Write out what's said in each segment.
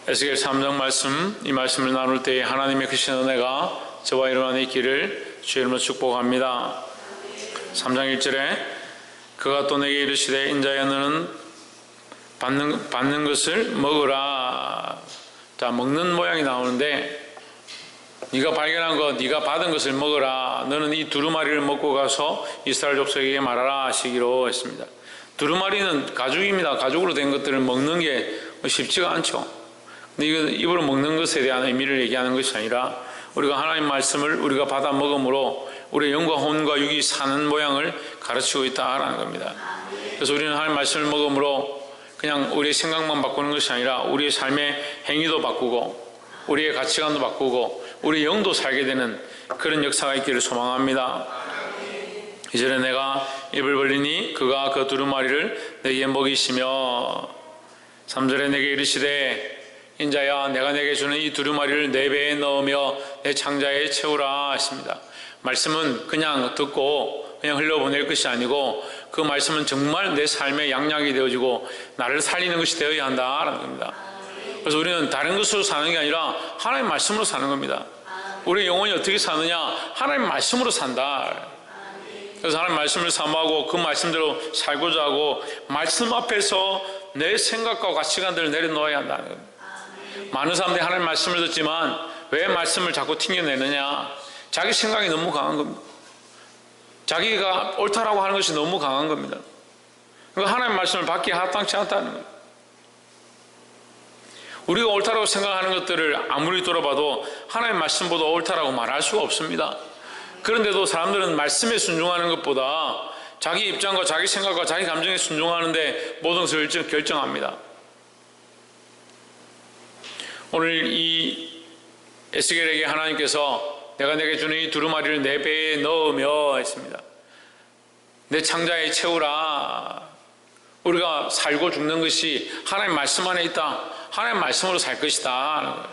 에스겔 3장 말씀, 이 말씀을 나눌 때에 하나님의 크신 은혜가 저와 여러분 안에 있기를 주의 이름으로 축복합니다. 3장 1절에 그가 또 내게 이르시되 인자야 너는 받는 것을 먹으라. 자, 먹는 모양이 나오는데 네가 발견한 것, 네가 받은 것을 먹으라. 너는 이 두루마리를 먹고 가서 이스라엘 족속에게 말하라 하시기로 했습니다. 두루마리는 가죽입니다. 가죽으로 된 것들을 먹는 게 쉽지가 않죠. 근데 이거 입으로 먹는 것에 대한 의미를 얘기하는 것이 아니라 우리가 하나님 말씀을 우리가 받아 먹음으로 우리의 영과 혼과 육이 사는 모양을 가르치고 있다라는 겁니다. 그래서 우리는 하나님 말씀을 먹음으로 그냥 우리의 생각만 바꾸는 것이 아니라 우리의 삶의 행위도 바꾸고 우리의 가치관도 바꾸고 우리의 영도 살게 되는 그런 역사가 있기를 소망합니다. 이전에 내가 입을 벌리니 그가 그 두루마리를 내게 먹이시며 3절에 내게 이르시되 인자야 내가 내게 주는 이 두루마리를 내 배에 넣으며 내 창자에 채우라 했습니다. 말씀은 그냥 듣고 그냥 흘려보낼 것이 아니고 그 말씀은 정말 내 삶의 양약이 되어지고 나를 살리는 것이 되어야 한다라는 겁니다. 그래서 우리는 다른 것으로 사는 게 아니라 하나님 말씀으로 사는 겁니다. 우리 영혼이 어떻게 사느냐? 하나님 말씀으로 산다. 그래서 하나님 말씀을 사모하고 그 말씀대로 살고자 하고 말씀 앞에서 내 생각과 가치관들을 내려놓아야 한다는 겁니다. 많은 사람들이 하나님 말씀을 듣지만 왜 말씀을 자꾸 튕겨내느냐? 자기 생각이 너무 강한 겁니다. 자기가 옳다라고 하는 것이 너무 강한 겁니다. 그러니까 하나님 말씀을 받기에 합당치 않다는 겁니다. 우리가 옳다라고 생각하는 것들을 아무리 돌아봐도 하나님 말씀보다 옳다라고 말할 수가 없습니다. 그런데도 사람들은 말씀에 순종하는 것보다 자기 입장과 자기 생각과 자기 감정에 순종하는데 모든 것을 결정합니다. 오늘 이 에스겔에게 하나님께서 내가 내게 주는 이 두루마리를 내 배에 넣으며 했습니다. 내 창자에 채우라. 우리가 살고 죽는 것이 하나님 말씀 안에 있다. 하나님 말씀으로 살 것이다.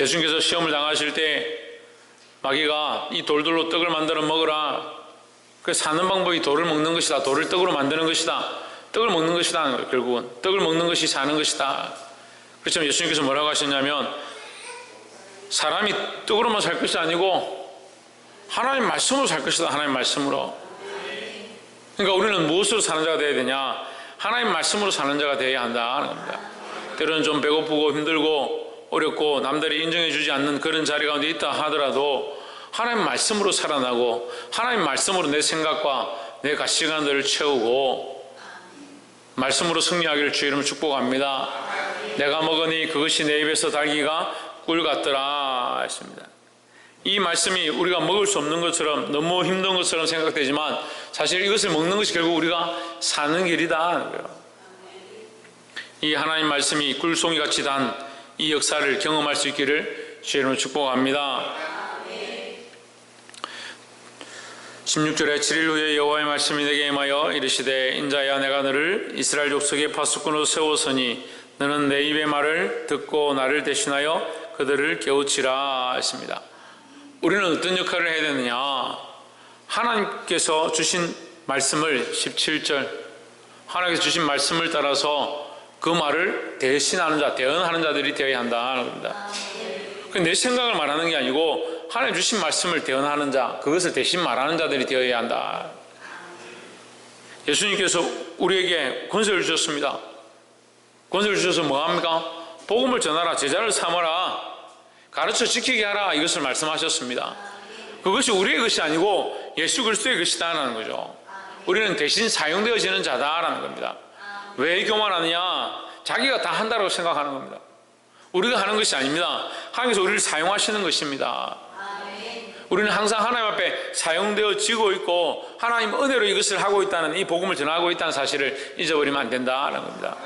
예수님께서 시험을 당하실 때 마귀가 이 돌들로 떡을 만들어 먹으라. 그 사는 방법이 돌을 먹는 것이다. 돌을 떡으로 만드는 것이다. 떡을 먹는 것이다. 결국은 떡을 먹는 것이 사는 것이다. 그렇지만 예수님께서 뭐라고 하셨냐면 사람이 떡으로만 살 것이 아니고 하나님 말씀으로 살 것이다. 하나님 말씀으로. 그러니까 우리는 무엇으로 사는 자가 되어야 되냐? 하나님 말씀으로 사는 자가 되어야 한다는 겁니다. 때로는 좀 배고프고 힘들고 어렵고 남들이 인정해 주지 않는 그런 자리 가운데 있다 하더라도 하나님 말씀으로 살아나고 하나님 말씀으로 내 생각과 내 가치관들을 채우고 말씀으로 승리하기를 주의 이름으로 축복합니다. 내가 먹으니 그것이 내 입에서 달기가 꿀 같더라 했습니다. 이 말씀이 우리가 먹을 수 없는 것처럼 너무 힘든 것처럼 생각되지만 사실 이것을 먹는 것이 결국 우리가 사는 길이다. 이 하나님 말씀이 꿀송이같이 단 이 역사를 경험할 수 있기를 주의 이름으로 축복합니다. 16절에 7일 후에 여호와의 말씀이 내게 임하여 이르시되 인자야 내가 너를 이스라엘 족속의 파수꾼으로 세웠으니 너는 내 입의 말을 듣고 나를 대신하여 그들을 깨우치라 했습니다. 우리는 어떤 역할을 해야 되느냐? 하나님께서 주신 말씀을 17절 하나님께서 주신 말씀을 따라서 그 말을 대신하는 자, 대언하는 자들이 되어야 한다는 겁니다. 내 생각을 말하는 게 아니고 하나님 주신 말씀을 대언하는 자, 그것을 대신 말하는 자들이 되어야 한다. 예수님께서 우리에게 권세를 주셨습니다. 권세를 주셔서 뭐합니까? 복음을 전하라, 제자를 삼아라, 가르쳐 지키게 하라, 이것을 말씀하셨습니다. 그것이 우리의 것이 아니고 예수 그리스도의 것이다라는 거죠. 우리는 대신 사용되어지는 자다라는 겁니다. 왜 교만하느냐? 자기가 다 한다고 생각하는 겁니다. 우리가 하는 것이 아닙니다. 하나님께서 우리를 사용하시는 것입니다. 우리는 항상 하나님 앞에 사용되어지고 있고 하나님 은혜로 이것을 하고 있다는, 이 복음을 전하고 있다는 사실을 잊어버리면 안 된다는 겁니다.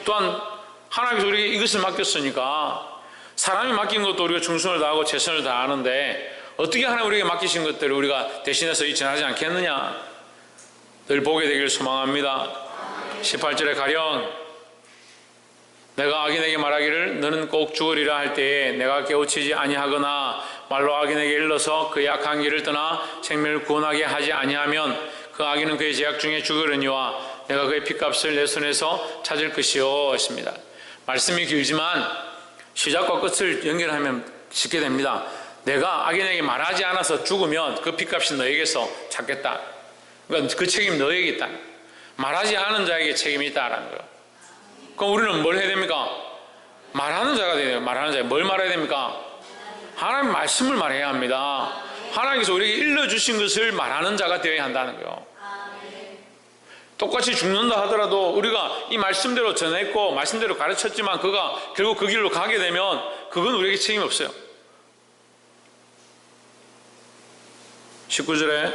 또한 하나님께서 우리에게 이것을 맡겼으니까 사람이 맡긴 것도 우리가 충성을 다하고 최선을 다하는데 어떻게 하나님 우리에게 맡기신 것들을 우리가 대신해서 전하지 않겠느냐? 늘 보게 되기를 소망합니다. 18절에 가령 내가 악인에게 말하기를 너는 꼭 죽으리라 할 때에 내가 깨우치지 아니하거나 말로 악인에게 일러서 그의 악한 길을 떠나 생명을 구원하게 하지 아니하면 그 악인은 그의 죄악 중에 죽으려니와 내가 그의 핏값을 내 손에서 찾을 것이요 했습니다. 말씀이 길지만 시작과 끝을 연결하면 쉽게 됩니다. 내가 악인에게 말하지 않아서 죽으면 그 핏값이 너에게서 찾겠다. 그러니까 그 책임 너에게 있다. 말하지 않은 자에게 책임이 있다라는 거예요. 그럼 우리는 뭘 해야 됩니까? 말하는 자가 돼야 돼요. 말하는 자. 뭘 말해야 됩니까? 하나님 말씀을 말해야 합니다. 하나님께서 우리에게 일러주신 것을 말하는 자가 되어야 한다는 거예요. 똑같이 죽는다 하더라도 우리가 이 말씀대로 전했고 말씀대로 가르쳤지만 그가 결국 그 길로 가게 되면 그건 우리에게 책임이 없어요. 19절에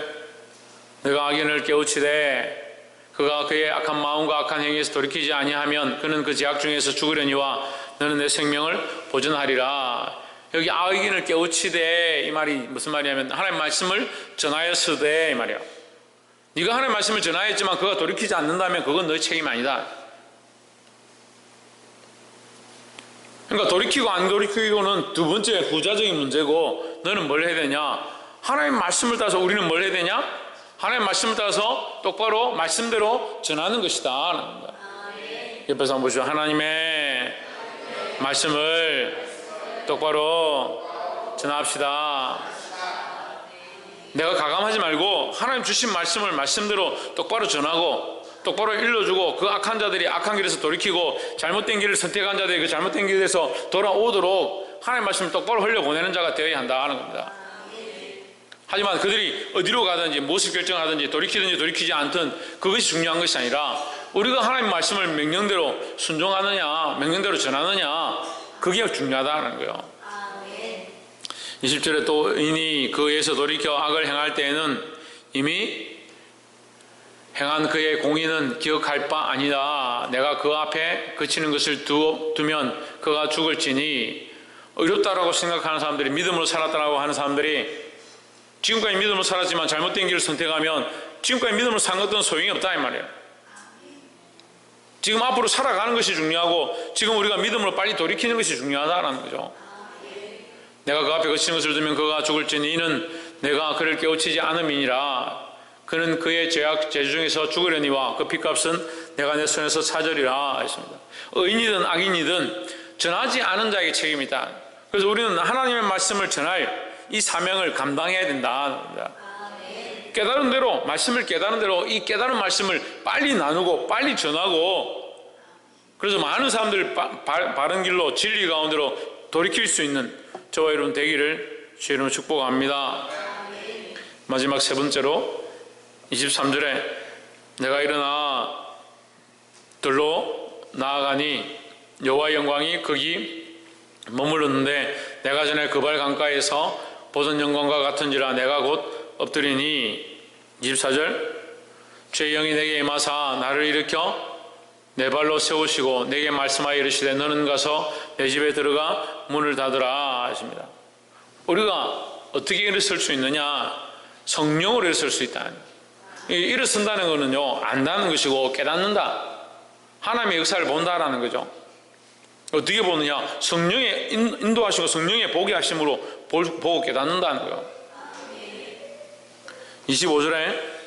내가 악인을 깨우치되 그가 그의 악한 마음과 악한 행위에서 돌이키지 아니하면 그는 그 죄악 중에서 죽으려니와 너는 내 생명을 보존하리라. 여기 악인을 깨우치되 이 말이 무슨 말이냐면 하나님의 말씀을 전하였으되 이 말이에요. 네가 하나님의 말씀을 전하였지만 그가 돌이키지 않는다면 그건 너의 책임이 아니다. 그러니까 돌이키고 안 돌이키고는 두 번째 후자적인 문제고 너는 뭘 해야 되냐? 하나님의 말씀을 따라서 우리는 뭘 해야 되냐? 하나님의 말씀을 따라서 똑바로 말씀대로 전하는 것이다. 옆에서 한번 보시죠. 하나님의 말씀을 똑바로 전합시다. 내가 가감하지 말고 하나님 주신 말씀을 말씀대로 똑바로 전하고 똑바로 일러주고 그 악한 자들이 악한 길에서 돌이키고 잘못된 길을 선택한 자들이 그 잘못된 길에서 돌아오도록 하나님 말씀을 똑바로 흘려보내는 자가 되어야 한다는 겁니다. 하지만 그들이 어디로 가든지 무엇을 결정하든지 돌이키든지 돌이키지 않든 그것이 중요한 것이 아니라 우리가 하나님 말씀을 명령대로 순종하느냐 명령대로 전하느냐 그게 중요하다는 거예요. 20절에 또 인이 그에서 돌이켜 악을 행할 때에는 이미 행한 그의 공의는 기억할 바 아니다. 내가 그 앞에 그치는 것을 두면 그가 죽을지니. 어렵다라고 생각하는 사람들이 믿음으로 살았다라고 하는 사람들이 지금까지 믿음으로 살았지만 잘못된 길을 선택하면 지금까지 믿음으로 산 것들은 소용이 없다 이 말이에요. 지금 앞으로 살아가는 것이 중요하고 지금 우리가 믿음으로 빨리 돌이키는 것이 중요하다라는 거죠. 내가 그 앞에 거치는 것을 두면 그가 죽을지니 이는 내가 그를 깨우치지 않음이니라. 그는 그의 죄 중에서 죽으려니와 그 핏값은 내가 내 손에서 찾으리라 했습니다. 의인이든 악인이든 전하지 않은 자에게 책임이 있다. 그래서 우리는 하나님의 말씀을 전할 이 사명을 감당해야 된다. 깨달은 대로 말씀을 깨달은 대로 이 깨달은 말씀을 빨리 나누고 빨리 전하고 그래서 많은 사람들 바른 길로 진리 가운데로 돌이킬 수 있는 저와 여러분 되기를 주의 이름으로 축복합니다. 마지막 세 번째로 23절에 내가 일어나 들로 나아가니 여호와의 영광이 거기 머물렀는데 내가 전에 그발 강가에서 보던 영광과 같은지라 내가 곧 엎드리니. 24절 주의 영이 내게 임하사 나를 일으켜 내 발로 세우시고 내게 말씀하여 이르시되 너는 가서 내 집에 들어가 문을 닫으라 하십니다. 우리가 어떻게 일어설 수 있느냐? 성령으로 일어설 수 있다. 일어선다는 것은요 안다는 것이고 깨닫는다. 하나님의 역사를 본다라는 거죠. 어떻게 보느냐? 성령의 인도하시고 성령의 보게 하심으로 보고 깨닫는다는 거예요. 25절에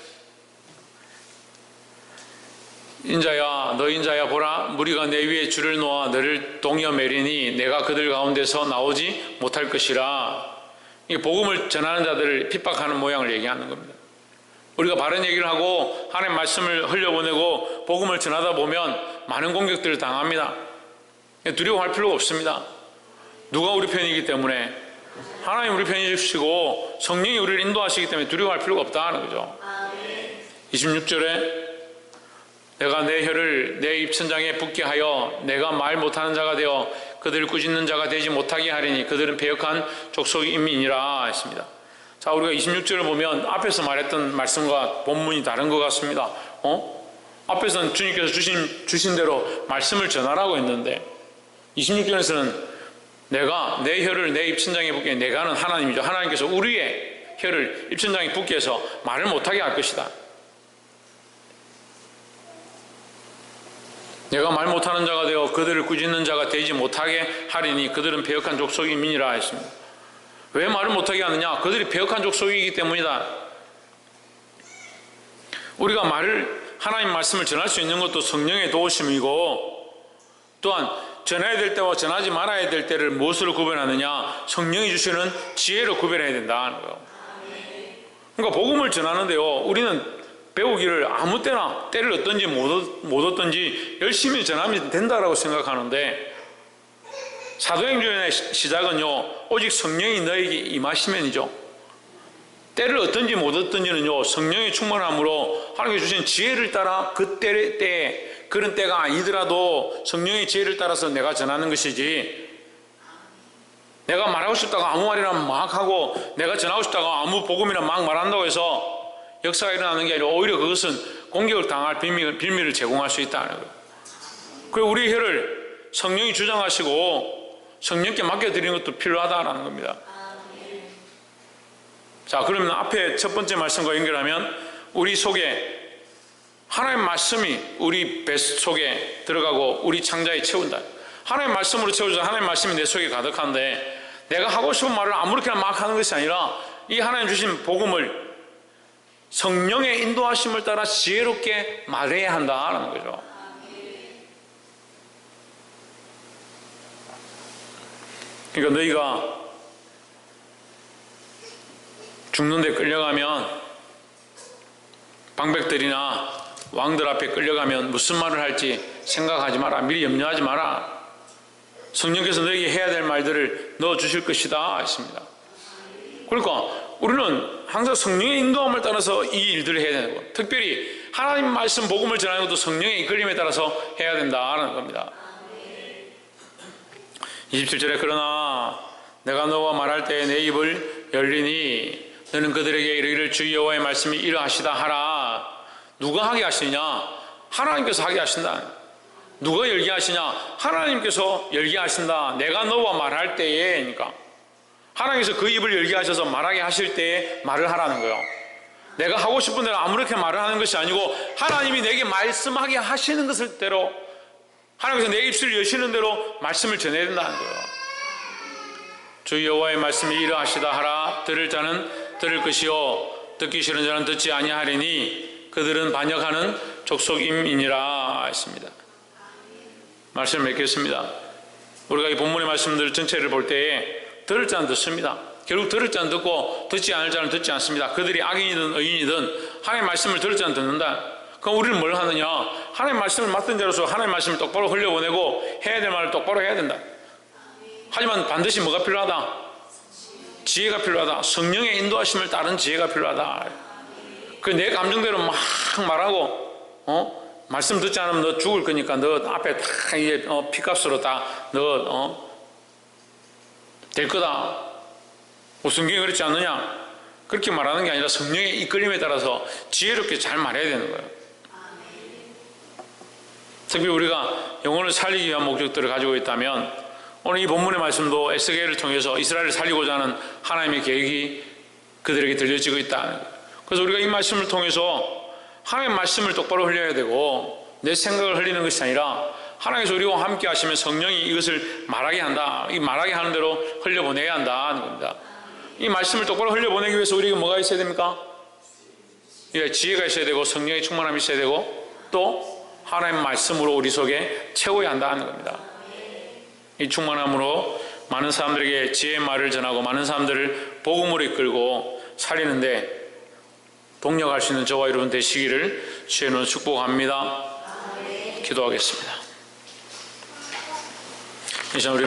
인자야 너 인자야 보라 무리가 내 위에 줄을 놓아 너를 동여 매리니 내가 그들 가운데서 나오지 못할 것이라. 이 복음을 전하는 자들을 핍박하는 모양을 얘기하는 겁니다. 우리가 바른 얘기를 하고 하나님의 말씀을 흘려보내고 복음을 전하다 보면 많은 공격들을 당합니다. 두려워할 필요가 없습니다. 누가 우리 편이기 때문에 하나님 우리 편이시고 성령이 우리를 인도하시기 때문에 두려워할 필요가 없다는 거죠. 26절에 내가 내 혀를 내 입천장에 붙게 하여 내가 말 못하는 자가 되어 그들을 꾸짖는 자가 되지 못하게 하리니 그들은 패역한 족속임이니라 했습니다. 자, 우리가 26절을 보면 앞에서 말했던 말씀과 본문이 다른 것 같습니다. 앞에서는 주님께서 주신 대로 말씀을 전하라고 했는데 26절에서는 내가 내 혀를 내 입천장에 붙게, 내가는 하나님이죠. 하나님께서 우리의 혀를 입천장에 붙게 해서 말을 못하게 할 것이다. 내가 말 못하는 자가 되어 그들을 꾸짖는 자가 되지 못하게 하리니 그들은 패역한 족속임이니라 했습니다. 왜 말을 못하게 하느냐? 그들이 패역한 족속이기 때문이다. 우리가 하나님 말씀을 전할 수 있는 것도 성령의 도우심이고 또한 전해야 될 때와 전하지 말아야 될 때를 무엇으로 구별하느냐? 성령이 주시는 지혜로 구별해야 된다는 거예요. 그러니까 복음을 전하는데요, 우리는 배우기를 아무 때나 때를 얻든지 못 얻든지 열심히 전하면 된다라고 생각하는데, 사도행전의 시작은요, 오직 성령이 너에게 임하시면이죠. 때를 얻든지 못 얻든지는요, 성령의 충만함으로 하나님께 주신 지혜를 따라 그 때에 그런 때가 아니더라도 성령의 지혜를 따라서 내가 전하는 것이지, 내가 말하고 싶다고 아무 말이나 막 하고 내가 전하고 싶다고 아무 복음이나 막 말한다고 해서 역사가 일어나는 게 아니라 오히려 그것은 공격을 당할 빌미를 제공할 수 있다는 거예요. 그리고 우리 혀를 성령이 주장하시고 성령께 맡겨드리는 것도 필요하다는 겁니다. 자, 그러면 앞에 첫 번째 말씀과 연결하면 우리 속에 하나님의 말씀이 우리 배 속에 들어가고 우리 창자에 채운다. 하나님의 말씀으로 채워줘서 하나님의 말씀이 내 속에 가득한데, 내가 하고 싶은 말을 아무렇게나 막 하는 것이 아니라 이 하나님 주신 복음을 성령의 인도하심을 따라 지혜롭게 말해야 한다는 거죠. 그러니까 너희가 죽는데 끌려가면, 방백들이나 왕들 앞에 끌려가면 무슨 말을 할지 생각하지 마라. 미리 염려하지 마라. 성령께서 너에게 해야 될 말들을 넣어주실 것이다 했습니다. 그러니까 우리는 항상 성령의 인도함을 따라서 이 일들을 해야 되는 거예요. 특별히 하나님 말씀 복음을 전하는 것도 성령의 이끌림에 따라서 해야 된다는 겁니다. 27절에 그러나 내가 너와 말할 때에 내 입을 열리니 너는 그들에게 이르기를 주 여호와의 말씀이 이러하시다 하라. 누가 하게 하시냐? 하나님께서 하게 하신다. 누가 열게 하시냐? 하나님께서 열게 하신다. 내가 너와 말할 때에, 그러니까 하나님께서 그 입을 열게 하셔서 말하게 하실 때에 말을 하라는 거예요. 내가 하고 싶은 대로 아무렇게 말을 하는 것이 아니고 하나님이 내게 말씀하게 하시는 것을 대로, 하나님께서 내 입술을 여시는 대로 말씀을 전해야 된다는 거예요. 주 여호와의 말씀이 이러하시다 하라. 들을 자는 들을 것이요 듣기 싫은 자는 듣지 아니하리니 그들은 반역하는 족속임이니라 했습니다. 말씀을 맺겠습니다. 우리가 이 본문의 말씀들 전체를 볼 때에 들을 자는 듣습니다. 결국 들을 자는 듣고 듣지 않을 자는 듣지 않습니다. 그들이 악인이든 의인이든 하나님의 말씀을 들을 자는 듣는다. 그럼 우리는 뭘 하느냐? 하나님의 말씀을 맡은 자로서 하나님의 말씀을 똑바로 흘려보내고 해야 될 말을 똑바로 해야 된다. 하지만 반드시 뭐가 필요하다? 지혜가 필요하다. 성령의 인도하심을 따른 지혜가 필요하다. 그 내 감정대로 막 말하고 말씀 듣지 않으면 너 죽을 거니까 너 앞에 다 이제 피값으로 다 너 될 거다. 성경이 그렇지 않느냐? 그렇게 말하는 게 아니라 성령의 이끌림에 따라서 지혜롭게 잘 말해야 되는 거예요. 특히 우리가 영혼을 살리기 위한 목적들을 가지고 있다면 오늘 이 본문의 말씀도 에스겔을 통해서 이스라엘을 살리고자 하는 하나님의 계획이 그들에게 들려지고 있다. 그래서 우리가 이 말씀을 통해서 하나님의 말씀을 똑바로 흘려야 되고 내 생각을 흘리는 것이 아니라 하나님께서 우리와 함께 하시면 성령이 이것을 말하게 한다. 이 말하게 하는 대로 흘려보내야 한다는 겁니다. 이 말씀을 똑바로 흘려보내기 위해서 우리에게 뭐가 있어야 됩니까? 지혜가 있어야 되고 성령의 충만함이 있어야 되고 또 하나님의 말씀으로 우리 속에 채워야 한다는 겁니다. 이 충만함으로 많은 사람들에게 지혜의 말을 전하고 많은 사람들을 복음으로 이끌고 살리는데 동력할 수 있는 저와 여러분 되시기를 주의 이름으로 축복합니다. 기도하겠습니다. 이제 우리